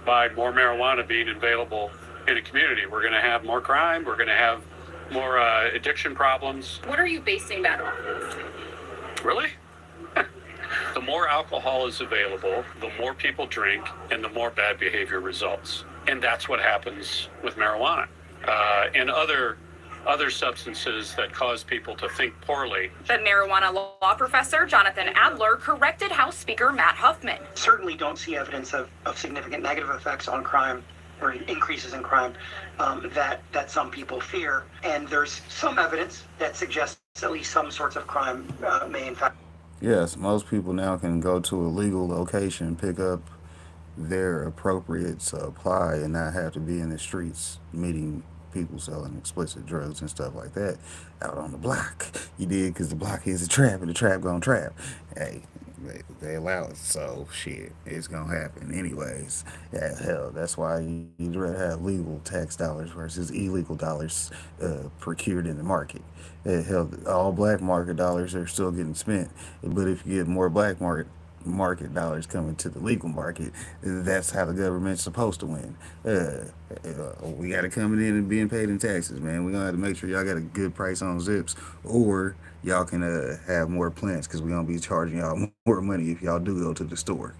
by more marijuana being available in a community. We're going to have more crime. We're going to have more addiction problems. What are you basing that on? Really? The more alcohol is available, the more people drink, and the more bad behavior results. And that's what happens with marijuana and other substances that cause people to think poorly. But marijuana law professor Jonathan Adler corrected House Speaker Matt Huffman. Certainly don't see evidence of significant negative effects on crime or increases in crime that some people fear. And there's some evidence that suggests at least some sorts of crime may in fact. Yes, most people now can go to a legal location, pick up their appropriate supply, and not have to be in the streets meeting people selling explicit drugs and stuff like that out on the block. You did, because the block is a trap, and the trap gonna trap. Hey, they allow it, so shit, it's gonna happen anyways. Yeah, hell, that's why you'd rather have legal tax dollars versus illegal dollars procured in the market. Hell, all black market dollars are still getting spent, but if you get more black market dollars coming to the legal market, that's how the government's supposed to win. We got it coming in and being paid in taxes, man. We're gonna have to make sure y'all got a good price on zips, or y'all can have more plants, because we're gonna be charging y'all more money if y'all do go to the store.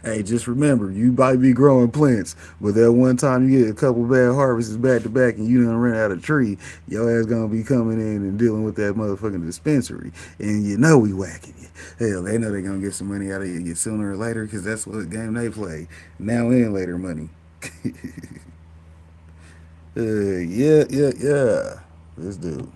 Hey, just remember, you might be growing plants, but that one time you get a couple bad harvests back to back and you done run out of tree, your ass gonna be coming in and dealing with that motherfucking dispensary, and you know we whacking you. Hell, they know they're gonna get some money out of you sooner or later, because that's what game they play. Now and later money. Yeah. This dude.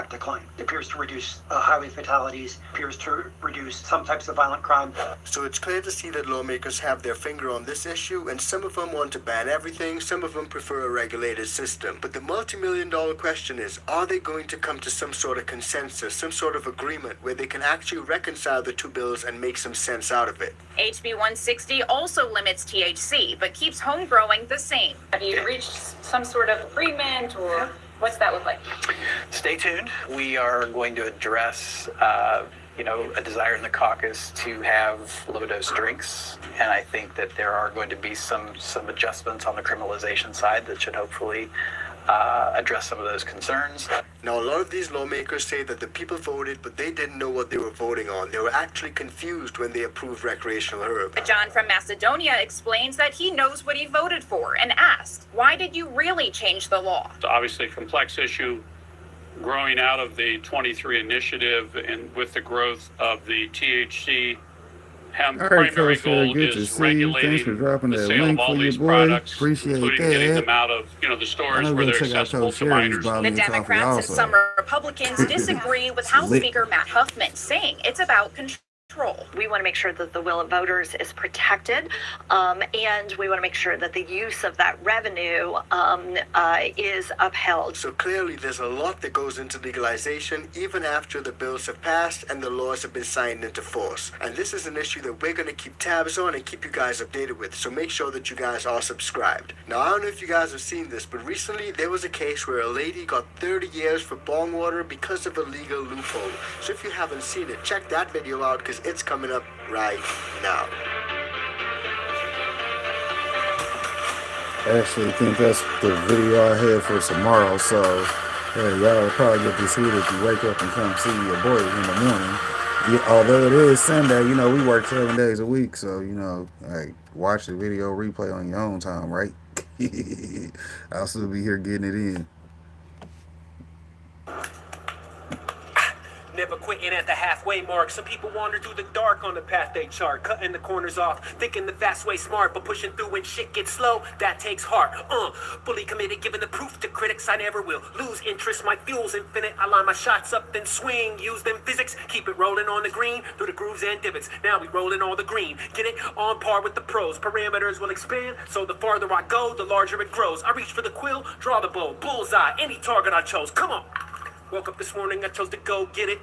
Decline. It appears to reduce highway fatalities, appears to reduce some types of violent crime. So it's clear to see that lawmakers have their finger on this issue, and some of them want to ban everything, some of them prefer a regulated system. But the multi-million-dollar question is, are they going to come to some sort of consensus, some sort of agreement where they can actually reconcile the two bills and make some sense out of it? HB 160 also limits THC, but keeps home growing the same. Have you reached some sort of agreement, or what's that look like? Stay tuned. We are going to address, a desire in the caucus to have low-dose drinks, and I think that there are going to be some adjustments on the criminalization side that should hopefully address some of those concerns. Now, a lot of these lawmakers say that the people voted, but they didn't know what they were voting on. They were actually confused when they approved recreational herb. John from Macedonia explains that he knows what he voted for and asks, why did you really change the law? It's obviously a complex issue growing out of the 23 initiative, and with the growth of the THC, hemp primary goal is regulating the sale of all these products, including getting them out of the stores where they're accessible to minors. The Democrats and some Republicans disagree with House Speaker Matt Huffman, saying it's about control. We want to make sure that the will of voters is protected, and we want to make sure that the use of that revenue is upheld. So clearly there's a lot that goes into legalization even after the bills have passed and the laws have been signed into force. And this is an issue that we're going to keep tabs on and keep you guys updated with, so make sure that you guys are subscribed. Now, I don't know if you guys have seen this, but recently there was a case where a lady got 30 years for bong water because of a legal loophole. So if you haven't seen it, check that video out, because it's coming up right now. I actually think that's the video I had for tomorrow, so y'all will probably get this here if you wake up and come see your boy in the morning. Although it is Sunday, we work 7 days a week, so watch the video replay on your own time, right? I'll still be here getting it in. Never quitting at the halfway mark. Some people wander through the dark on the path they chart, cutting the corners off, thinking the fast way smart, but pushing through when shit gets slow, that takes heart. Fully committed, giving the proof to critics I never will lose interest. My fuel's infinite. I line my shots up, then swing. Use them physics, keep it rolling on the green through the grooves and divots. Now we rolling all the green. Get it on par with the pros. Parameters will expand, so the farther I go, the larger it grows. I reach for the quill, draw the bow, bullseye, any target I chose. Come on. Woke up this morning, I chose to go get it.